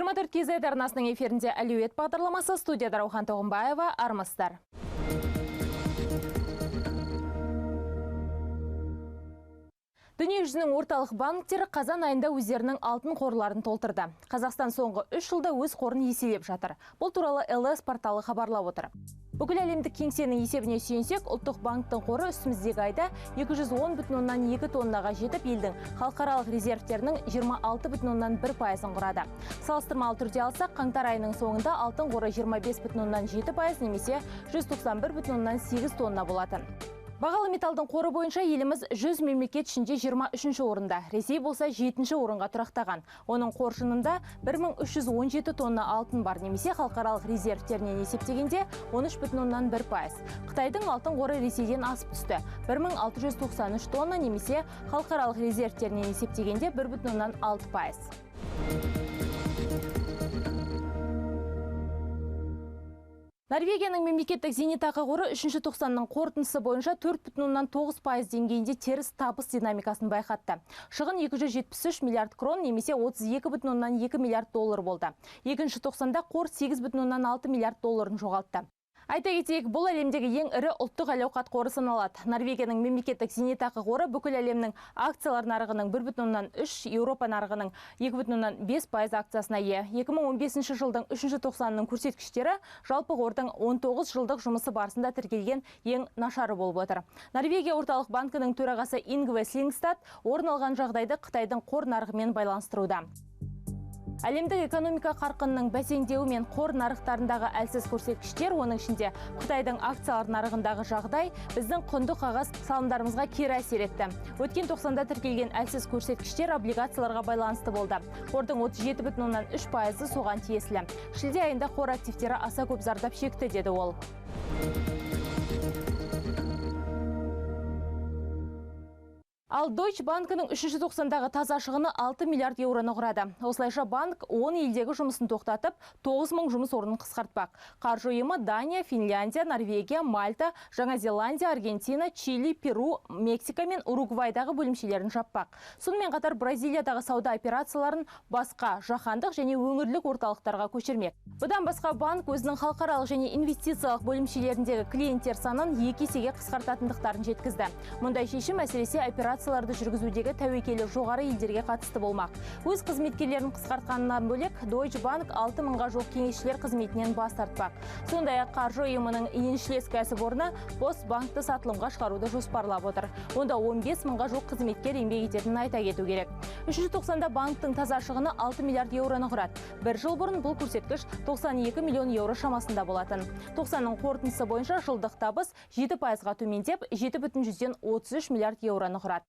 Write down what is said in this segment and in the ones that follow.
24 KZ арнасының эфирінде әлеует бағдарламасы, студияда Раухан Тоғымбаева, армысыздар. Дүниежүзінің орталық банктері қазан айында өздерінің алтын қорларын толтырды. Қазақстан соңғы 3 жылда өз қорын еселеп жатыр. Бұл туралы ЛС порталы хабарлап отыр. Бүкіл әлемдік кеңсенің есебіне сүйенсек, ұлттық банктың қоры үстіміздегі айда 210,2 тоннаға жетіп, елдің халықаралық резервтерінің 26,1%-ын құрады. Салыстырмалы түрде алсақ, қаңтар айының соңында алтын қоры 25,7% немесе 191,8 тонна болатын. Бағалы металдың қоры бойынша еліміз 100 мемлекет ішінде 23-ші орында. Ресей болса 7-ші орынға тұрақтаған. Оның қоржынында 1317 тонна алтын бар, немесе халықаралық резервтерінен есептегенде 13,1%. Қытайдың алтын қоры Ресейден асып түсті. 1693 тонна, немесе халықаралық резервтерінен есептегенде 1,6%. Норвегияның мемлекеттік зейнетақы қоры 3-ші тоқсанның қорытындысы бойынша 4,9% деңгейінде теріс табыс динамикасын байқатты. Шығын 273 миллиард крон, немесе 32,2 миллиард доллар болды. Екінші тоқсанда қор 8,6 миллиард долларын жоғалтты. Айта кетейік, бұл әлемдегі ең ірі ұлттық әл-ауқат қоры саналады. Норвегияның мемлекеттік зейнетақы қоры бүкіл әлемнің акциялар нарығының 1,3, Еуропа нарығының 2,5% акциясына ие. 2015 жылдың 3-ші тоқсанының көрсеткіштері жалпы қордың 19 жылдық жұмысы барысында тіркелген ең нашары болып отыр. Норвегия орталық банкінің төрағасы Ингве Слингстад орын алған жағдайды Қытайдың қор нарығымен байланыстыруда. Әлемдік экономика қарқынының бәсеңдеуі мен қор нарықтарындағы әлсіз көрсеткіштер, оның ішінде Қытайдың акциялар нарығындағы жағдай біздің құнды қағаз салымдарымызға кері әсер етті. Өткен тоқсанда тіркелген әлсіз көрсеткіштер облигацияларға байланысты болды. Қордың 37,3%-ы соған тиесілі. Шілде айында қор активтері аса көп зардап шекті, деді ол. Ал Deutsche Банкінің 3-ші тоқсандағы таза шығыны 6 миллиард еуроны құрады. Осылайша банк 10 елдегі жұмысын тоқтатып, 9000 жұмыс орнын қысқартпақ. Қаржы ұйымы Дания, Финляндия, Норвегия, Мальта, Жаңа Зеландия, Аргентина, Чили, Перу, Мексика мен Уругвайдағы бөлімшелерін жаппақ. Сонымен қатар Бразилиядағы сауда операцияларын басқа жаһандық және өңірлік орталықтарға көшірмек. Бұдан басқа банк өзінің халықаралық және инвестициялық бөлімшелеріндегі клиенттер санын 2 есеге қысқартатындықтарын жеткізді. Мұндай шешім әсіресе операцияларды жүргізудегі тәуекелі жоғары елдерге қатысты болмақ. Өз қызметкерлерін қысқартқанынан бөлек, Deutsche Bank 6000-ға жоқ кеңесшілер қызметінен бас тартпақ. Сондай-ақ қаржы ұйымының еншілес кәсіпорны Постбанкты сатылымға шығаруды жоспарлап отыр. Онда 15000-ға жоқ қызметкер еңбек ететінін айта кету керек. 3-ші тоқсанда банктың таза шығыны 6 миллиард еуроны құрады. Бір жыл бұрын бұл көрсеткіш 92 миллион еуро шамасында болатын. 90-ның қорытындысы бойынша жылдық табыс 7%-ға төмендеп, 7,33 миллиард еуроны құрады.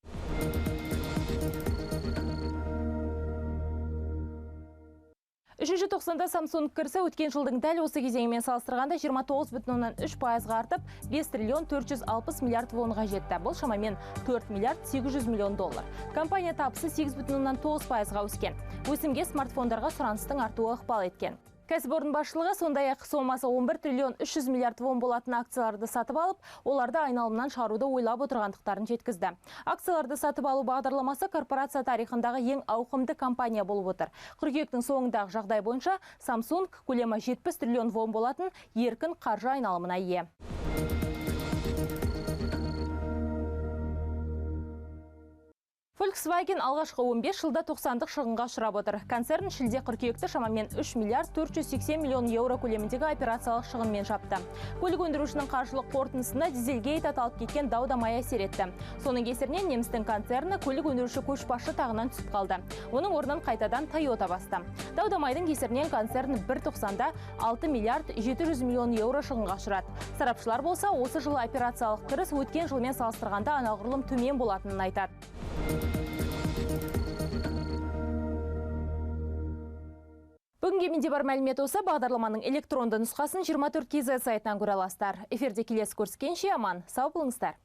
Үшінші тоқсанда Samsung кірісі өткен жылдың дәл осы кезеңімен салыстырғанда 29,3%-ға артып, 5 триллион 460 миллиард вонға жетті. Бұл шамамен 4 миллиард 800 миллион доллар. Компания табысы 8,9%-ға өскен. Өсімге смартфондарға сұраныстың артуы ықпал еткен. Кәсіпорын басшылығы сондай-ақ сомасы 11 триллион 300 миллиард вон болатын акцияларды сатып алып, оларды айналымнан шығаруды ойлап отырғандықтарын жеткізді. Акцияларды сатып алу бағдарламасы корпорация тарихындағы ең ауқымды компания болып отыр. Қыркүйектің соңындағы жағдай бойынша Samsung көлемі 70 триллион вон болатын еркін қаржы айналымына ие. Volkswagen алғашқы 15 жылда 90-дық шығынға ұшырап отыр. Концерн шілде қыркүйекті шамамен 3 миллиард 480 миллион еуро көлеміндегі операциялық шығынмен жапты. Көлік өндірушінің қаржылық қорытындысында дизельгейт аталып кеткен дау-дамай әсер етті. Соның кесірінен немістің концерні көлік өндіруші көшбасшы тағынан түсіп қалды. Оның орнын қайтадан Toyota басты. Дау-дамайдың кесірінен концерн бір тоқсанда 6 миллиард 700 миллион еуро шығынға ұшырады. Сарапшылар болса, осы жылы операциялық кіріс өткен жылмен салыстырғанда анағұрлым төмен болатынын айтады. Бүгінге менде бар мәлімет осы. Бағдарламаның электронды нұсқасын 24 KZ сайтынан көре аласыздар. Эфирде келесі көріскенше аман, сау болыңыздар.